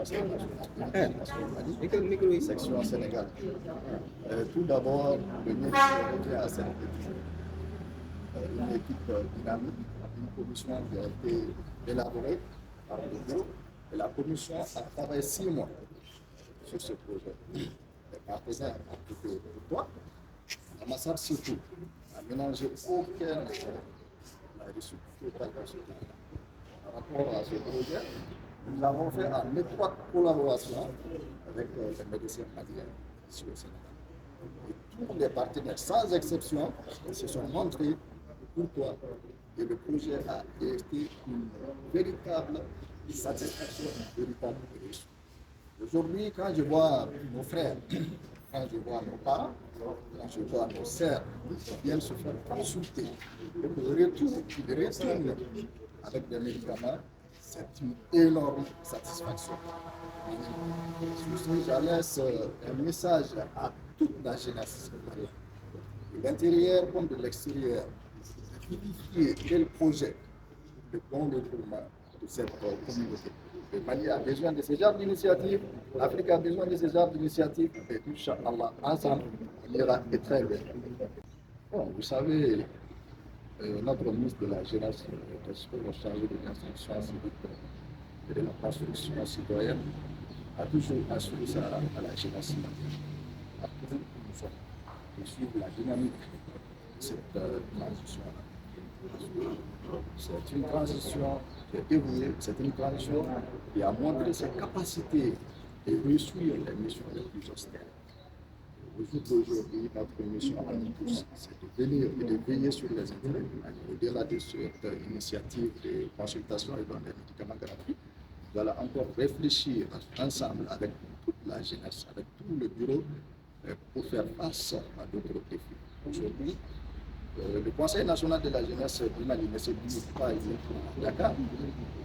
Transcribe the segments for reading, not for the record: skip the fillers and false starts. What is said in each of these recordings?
Conseil national Mali, section Sénégal. Tout d'abord, le ministre revient à cette équipe, une équipe dynamique, une commission qui a été élaborée par le bureau. Et la commission a travaillé 6 mois sur ce projet. Les partenaires ont été pour toi. L'ambassade surtout n'a mélangé aucun effort. On a reçu total par rapport à ce projet. Nous l'avons fait en étroite collaboration avec les médecins maliens ici au Sénégal. Et tous les partenaires, sans exception, se sont montrés pour toi. Et le projet a été une véritable satisfaction, une véritable réussite. Aujourd'hui, quand je vois nos frères, quand je vois nos parents, quand je vois nos sœurs qui viennent se faire consulter, et que le retour, ils retournent avec des médicaments, c'est une énorme satisfaction. Sur ce, je laisse un message à toute la jeunesse, de l'intérieur comme de l'extérieur, vérifier quel projet, le bon développement de cette communauté. Le Mali a besoin de ce genre d'initiatives, l'Afrique a besoin de ce genre d'initiatives, et Inch'Allah, ensemble, on ira très bien. Bon, vous savez, notre ministre de la Jeunesse, le chargé de l'instruction civique et de la construction citoyenne, a toujours assuré ça à la jeunesse malienne. Partout où nous sommes, de suivre la dynamique de cette transition-là. C'est une transition qui est évoluée, c'est une transition qui a montré ses capacités de réussir les missions les plus austères. Aujourd'hui, notre mission à nous tous, c'est de venir et de veiller sur les intérêts du Mali. Au-delà de cette initiative de consultation et dans les médicaments gratuits, nous allons encore réfléchir ensemble avec toute la jeunesse, avec tout le bureau, pour faire face à d'autres défis. Aujourd'hui, le Conseil national de la jeunesse du Mali ne se limite pas uniquement à Dakar. Il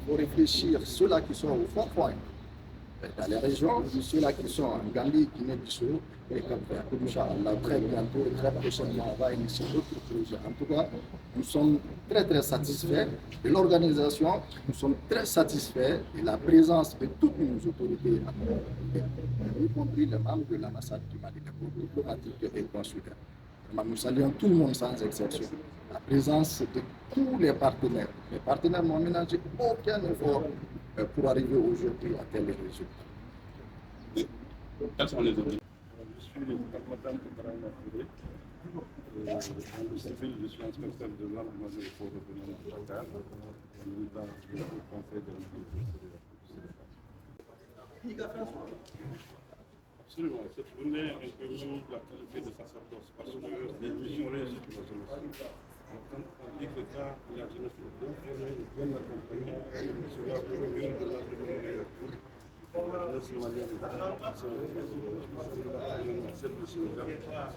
faut réfléchir ceux-là qui sont au fond, dans les régions, ceux-là qui sont en Gambie, Guinée-Bissau et Cap-Vert. Inch'Allah, très bientôt, très prochainement, on va initier d'autres projets. En tout cas, nous sommes très satisfaits de l'organisation, nous sommes très satisfaits de la présence de toutes nos autorités, y compris les membres de l'ambassade du Mali, les diplomatiques et consulaires. Nous saluons tout le monde sans exception. La présence de tous les partenaires. Les partenaires n'ont ménagé aucun effort pour arriver aujourd'hui à tel résultat. Quels sont les objectifs? Je suis le Madame Ibrahim Touré. Je suis inspecteur de l'ordre pour revenir à Dakar. Dans le conseil de Absolument. Cette journée inclut la qualité de sacerdoce parce que les missions réussies pour la jeunesse. Quand on dit que quand la jeunesse est bien formée, bien accompagnée, cela procure de l'avenir meilleur. La jeunesse malienne, celle du Sénégal,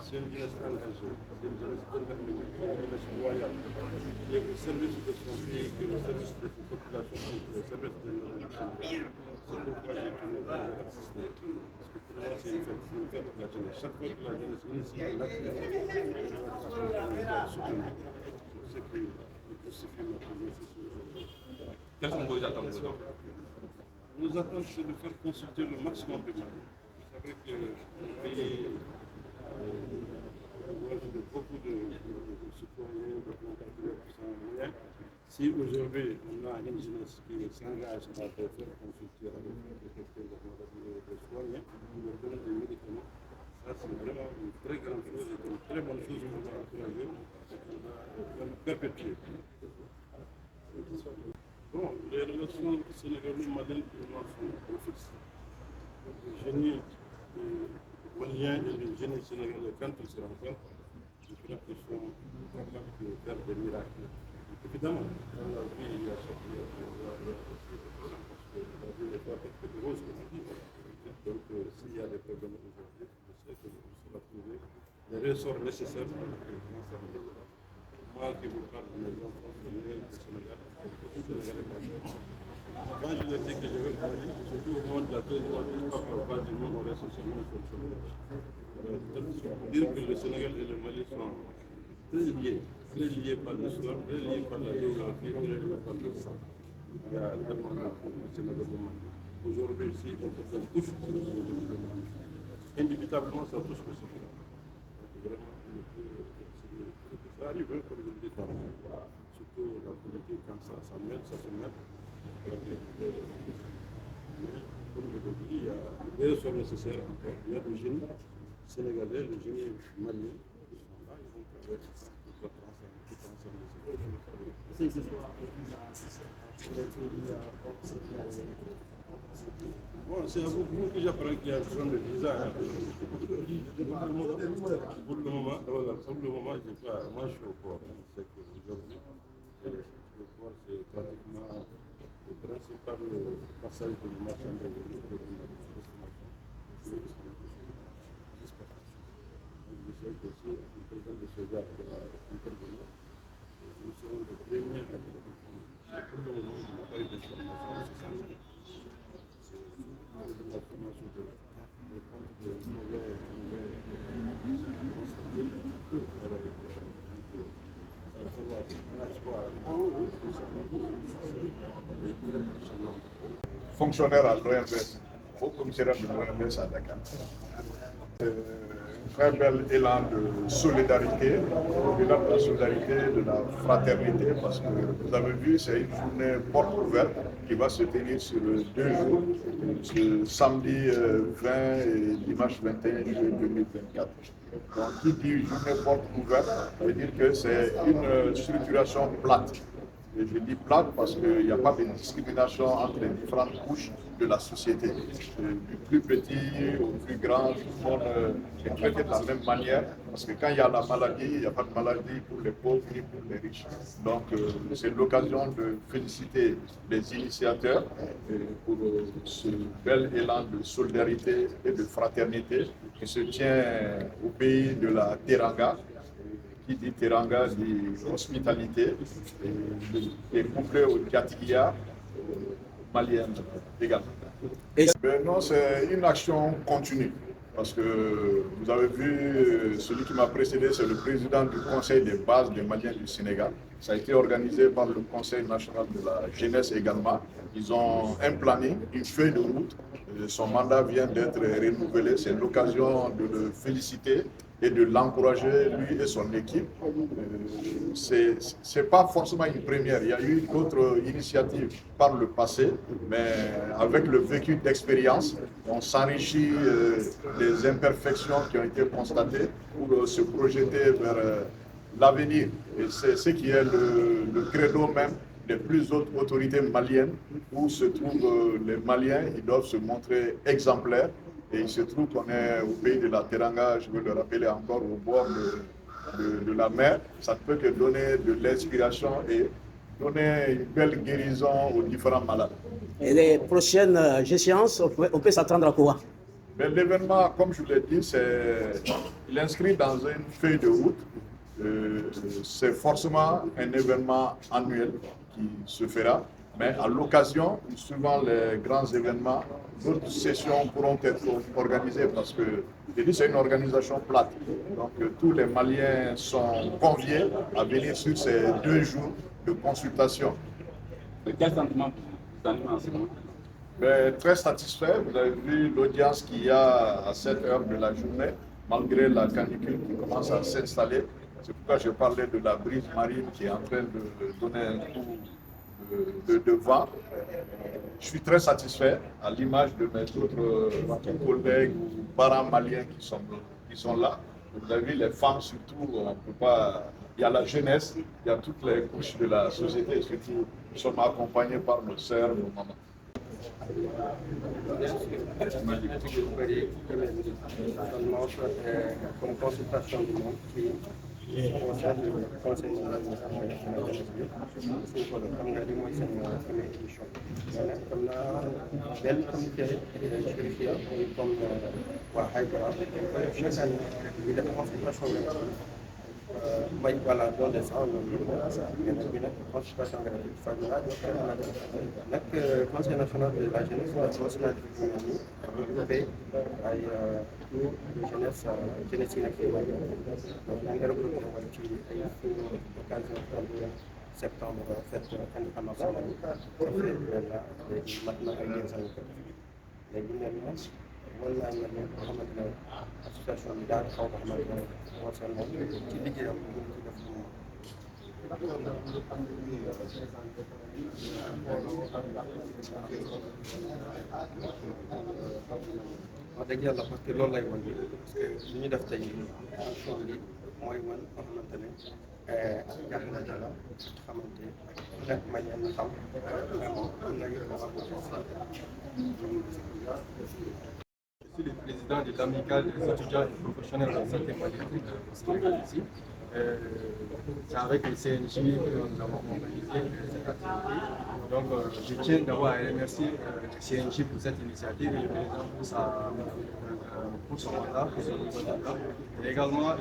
c'est une jeunesse engagée, c'est une jeunesse déterminée, c'est une jeunesse loyale. Et le service de son pays, le service de ses populations, le service de notre nation. C'est pourquoi j'ai tenu à assister. C'est une fête de la jeunesse. Chaque fois que la jeunesse initie l'activité, c'est ce qui justifie notre jeunesse. Quelles sont vos attentes? Nos attentes, c'est de faire consulter le maximum de Mali. Vous savez que le pays de beaucoup de citoyens, de compatriotes qui sont moyens. Si aujourd'hui on a une jeunesse qui s'engage à faire consulter avec des soignants, qui leur donnent des médicaments, ça c'est vraiment une très grande chose et une très bonne chose qu'on va encourager, qu'on va perpétuer. Bon, les relations sénégalo-maliennes pour moi sont complexes. Le génie malien et le génie sénégalais, quand ils se rencontrent, je crois qu'ils sont capables de faire des miracles. Évidemment, dans la vie, il y a chaque chose, parce que la vie n'est pas faite de roses, comme on dit. Donc, s'il y a des problèmes aujourd'hui, je sais que vous saurez trouver les ressorts nécessaires pour que les gens s'améliorent. Moi qui vous parle de mes enfants sénégalais du Sénégal, quand je leur dis que je vais parler, surtout au moment de la deuxième année, pas du monde, on reste seulement sur le Sénégal. Pour dire que le Sénégal et le Mali sont très liés par l'histoire, très liés par la géographie, très liés par le sang. Il y a tellement de Sénégal au Mali. Aujourd'hui, si on touche indubitablement, ça touche le Sénégal. Vraiment, ça arrive, comme je le dis, surtout la politique, quand ça mêle, ça se mêle. Mais, comme je le dis, il y a des efforts nécessaires encore. Il y a des génies sénégalais, des génies maliens qui sont là, ils vont travailler tout ensemble. Bon, c'est à vous que j'apprends qu'il y a un problème de visa. Pour le moment, moi je suis au port. C'est qu'aujourd'hui, le port c'est pratiquement le principal passage de marchandises de destination. Je sais que si le président de César va intervenir, nous serons les premiers à intervenir. Pour le moment, il n'y a pas eu d'information, c'est ça. Fonctionnaire à l'OMS, au commissariat de l'OMS à Dakar. Un très bel élan de solidarité, au-delà de la solidarité, de la fraternité, parce que vous avez vu, c'est une journée porte ouverte qui va se tenir sur 2 jours, ce samedi 20 et dimanche 21 juillet 2024. Donc, qui dit journée porte ouverte veut dire que c'est une structuration plate. Et je dis plate parce qu'il n'y a pas de discrimination entre les différentes couches de la société. Du plus petit au plus grand, tout le monde est traité de la même manière. Parce que quand il y a la maladie, il n'y a pas de maladie pour les pauvres ni pour les riches. Donc c'est l'occasion de féliciter les initiateurs pour ce bel élan de solidarité et de fraternité qui se tient au pays de la Teranga. Qui dit Teranga dit hospitalité, et couplé au Diatigia malienne également. Non, c'est une action continue, parce que vous avez vu, celui qui m'a précédé, c'est le président du Conseil des bases des Maliens du Sénégal. Ça a été organisé par le Conseil national de la jeunesse également. Ils ont un planning, une feuille de route. Son mandat vient d'être renouvelé. C'est l'occasion de le féliciter et de l'encourager, lui et son équipe. C'est pas forcément une première. Il y a eu d'autres initiatives par le passé, mais avec le vécu d'expérience, on s'enrichit des imperfections qui ont été constatées pour se projeter vers l'avenir. Et c'est ce qui est le credo même des plus hautes autorités maliennes, où se trouvent les Maliens. Ils doivent se montrer exemplaires. Et il se trouve qu'on est au pays de la Teranga, je veux le rappeler encore, au bord de la mer. Ça ne peut que donner de l'inspiration et donner une belle guérison aux différents malades. Et les prochaines échéances, on peut s'attendre à quoi? L'événement, comme je vous l'ai dit, il est inscrit dans une feuille de route. C'est forcément un événement annuel qui se fera. Mais à l'occasion, suivant les grands événements, d'autres sessions pourront être organisées parce que c'est une organisation plate. Donc tous les Maliens sont conviés à venir sur ces 2 jours de consultation. Mais quel sentiment vous anime en ce moment? Très satisfait. Vous avez vu l'audience qu'il y a à cette heure de la journée, malgré la canicule qui commence à s'installer. C'est pourquoi je parlais de la brise marine qui est en train de donner un coup de vent. Je suis très satisfait à l'image de mes autres collègues ou parents maliens qui sont là. Vous avez vu les femmes surtout, on peut pas. Il y a la jeunesse, il y a toutes les couches de la société, surtout nous sommes accompagnés par nos sœurs, nos mamans. Comme consultation du monde qui concerne le conseil de l'administration comme nga li mooy seen première édition comme na benn comité judiciaire comme waa Haïdara chaque année ñu def consultation may voilà don de ça bi nag consultation gratuite Fadila nag conseil national de la jeunesse la national du pays ay tout de jeunesse jeunesse yi nekk donc ñu ngi regroupé woon ci ay occasion de septembre fête indépendance nationale mat na ay 15 ans léegi nee na wala naa ne nga xamante ne association bi daal xaw ma xamante ne woote na ci liggéeyam ñu ngi ci def wax dëgg yàlla parce que loolu lay wan parce que li ñu def tey émission bi mooy wan nga xamante ne jaaxle dara xamante ne manière na xam vraiment am na yu Je suis le président de l'amicale des étudiants et professionnels de la santé palliative ici. C'est avec le CNJ que nous avons organisé cette activité. Donc, je tiens d'abord à remercier le CNJ pour cette initiative et le président pour son mandat, pour son mandat. Et également, à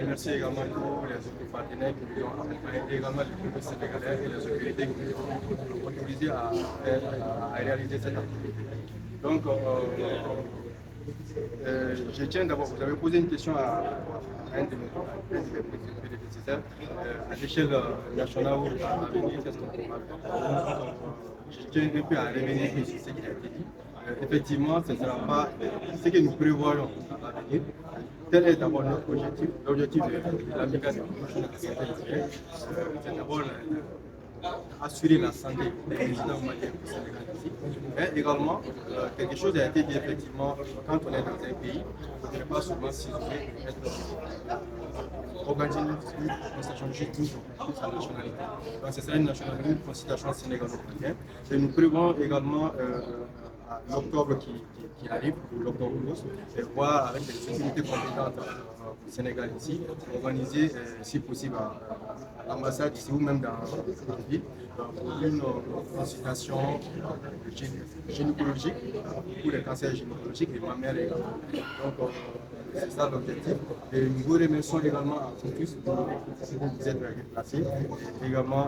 remercier également tous les autres partenaires qui nous ont accompagnés, également les groupes sénégalais et les autorités qui nous ont autorisés à réaliser cette activité. Donc, je tiens d'abord, vous avez posé une question à un de mes prédécesseurs, à l'échelle nationale ou à venir, qu'est-ce qu'on peut faire? Je tiens un peu à revenir sur ce qui a été dit. Effectivement, ce ne sera pas ce que nous prévoyons à l'avenir. Tel est d'abord notre objectif. L'objectif de l'amicale des professionnels de la santé, c'est d'abord assurer la santé des résidents maliens au Sénégal ici. Mais également, quelque chose a été dit effectivement, quand on est dans un pays, on ne peut pas souvent s'isoler, organiser une constitution juste pour sa nationalité. Donc, c'est ça une nationalité, une constitution sénégalo-malienne. Et nous prévoyons également à l'octobre qui arrive, l'octobre rose, et voir avec les autorités compétentes au Sénégal ici, organiser, si possible, à l'ambassade ici ou même dans la ville, une consultation gynécologique pour les cancers gynécologiques et mammaires également. Donc, c'est ça l'objectif. Et nous vous remercions également à tous de vous être déplacés. Et également,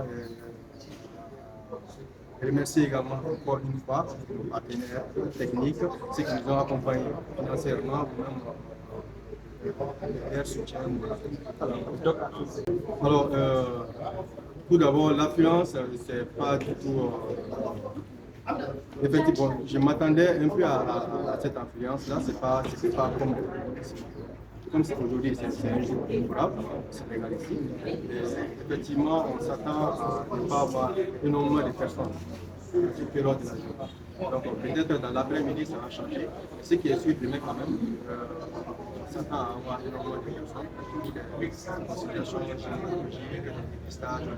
remercier également encore une fois nos partenaires techniques, ceux qui nous ont accompagnés financièrement ou même leur soutien. Alors, tout d'abord, l'affluence, c'est pas du tout. Effectivement, je m'attendais un peu à cette affluence-là, c'est pas comme c'est aujourd'hui, c'est un jour favorable au Sénégal ici. Et effectivement, on s'attend à ne pas avoir énormément de personnes à cette période de la journée. Donc peut-être dans l'après-midi, ça va changer. Ce qui est sûr, demain quand même, on s'attend à avoir énormément de personnes pour des considérations gynécologiques, des dépistages,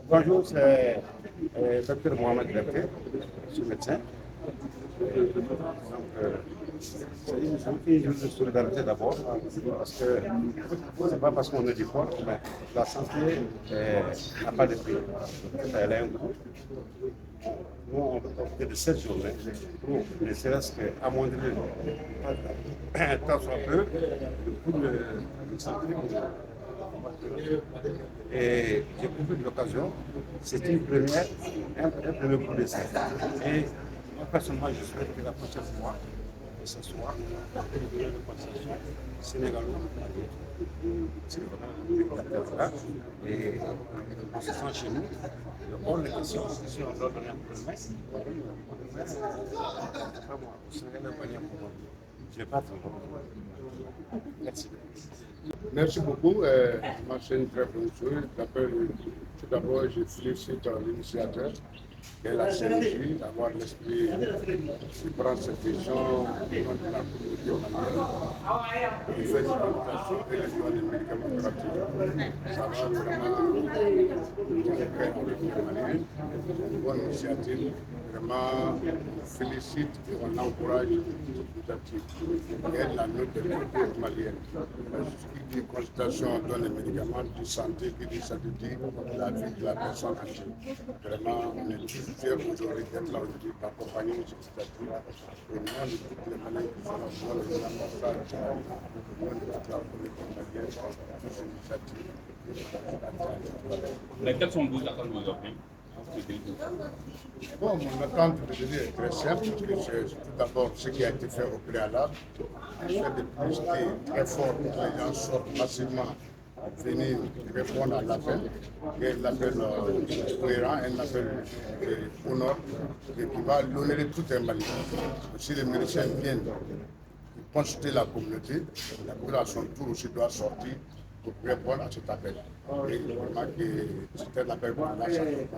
Bonjour, c'est Dr Mohamed Berké, je suis médecin. C'est une journée de solidarité d'abord, parce que c'est pas parce qu'on est du corps, mais la santé n'a pas de prix. Elle a un coût. Nous, on peut profiter de cette journée pour ne serait-ce qu'amoindrir tant soit peu le coût de santé. Et j'ai profité de l'occasion, c'est une première, un premier coup d'essai. Et moi, personnellement, je souhaite que la prochaine fois, que ce soit une de concession sénégalo-malienne. C'est vraiment et on se sent chez nous. Hors de question, si on doit donner un coup de main, c'est pas moi, au Sénégal-malien pour moi. Je ne vais pas attendre. Merci. Merci beaucoup. Moi, c'est une très bonne chose. Tout d'abord, je félicite l'initiateur et la CNJ d'avoir l'esprit de prendre cette décision au nom de la communauté malienne. Il fait une présentation et les droits des médicaments gratuits. Ça va vraiment nous aider avec les Maliens. C'est une bonne initiative. Vraiment, on félicite et on encourage cette initiative. Et la note de communauté malienne. Qui dit consultation donne les médicaments, dit santé, qui dit ça dit la vie de la personne âgée. Vraiment, on est tous fiers aujourd'hui d'être là aujourd'hui pour accompagner cette initiative. Au nom de toutes les malades qui sont dans le l'ambassade, au nom de toute la communauté malienne, toute cette initiative. Mais quelles sont vos attentes aujourd'hui? Bon, mon attente de donner est très simple, parce que c'est tout d'abord ce qui a été fait au préalable. Le fait de publicité très fort pour que les gens sortent massivement venir répondre à l'appel, et l'appel cohérent, un appel au nord, et qui va l'honorer tout un Mali. Si les médecins viennent consulter la communauté à son tour aussi doit sortir pour répondre à cet appel. Et vraiment que c'était l'appel pour la santé,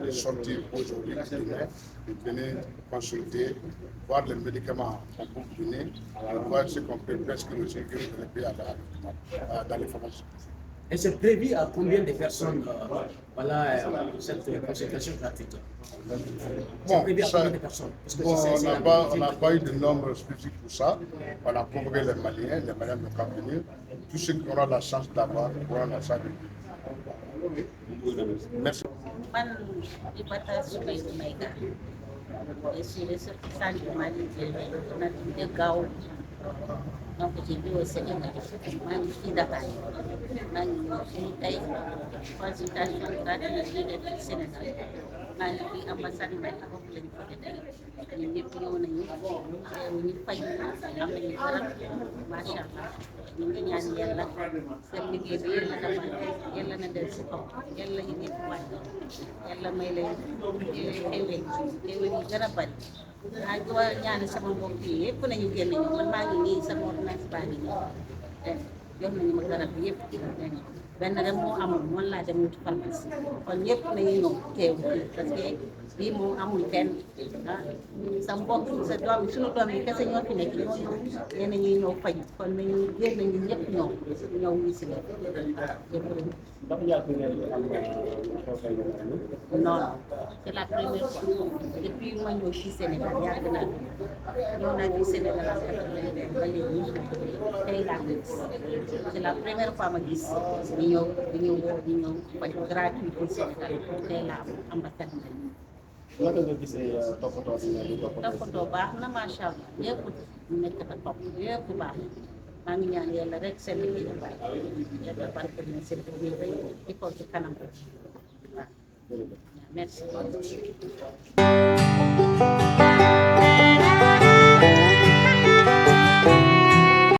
de sortir aujourd'hui, de venir consulter, voir les médicaments qu'on peut donner, voir ce qu'on peut prescrire aussi que les pays dans les pharmacies. Et c'est prévu à combien de personnes cette consultation gratuite? Bon, on n'a pas eu de nombre spécifique pour ça. On a convoqué les Maliens ne pas venir. Tous ceux qui auront la chance d'avoir auront la chance de venir. Merci. Je suis ressortissante du Mali de Gao. Donc j'ai vu au Sénégal, maa ngi fii Dakar maa ngi ñëw fii tey consultation gratuite yi def ci Sénégal maa ngi fii ambassade Mali foofu lañu ko defee ñun ñëpp ñëw nañu ñu fay am nañu garab macha allah ñu ngi ñaan yàlla seen liggéey bi yàlla na del si kaw yàlla yi ñëpp wàññi yàlla may leen xéwal yi gën a bari maa ngi war a ñaan sama mbokk yi yëpp nañu génn ñu man maa ngi nii sama ordonnance baa ngi nii jox nañu ma garab bi yëpp benn rek moo amul moom laa dem wuti pharmacie kon ñëpp nañu ñëw teew fii parce que bii moom amul fenn sa mbokk sa doom suñu doom yi kese ñoo fi nekk ñoo ñëw ñeneen ñuy ñëw faju kon nañu génn nañu ñëpp ñëw ñu si leen non c'est la première fois depuis ma ñëw ci Sénégal yàgg naa ñëw naa ci Sénégal ak ba léegi tey laa ko gis c'est la première fois ma gis ñu ñëw faj gratuit pour Sénégal tey laa ambassade naka nga gisee toppatoo baax na macha allah yëpp nekk na topp yëpp baax maa ngi ñaan yàlla rek seen liggéey bu baax yàlla barke na seen liggéey bay di ko ci kanam waaw merci.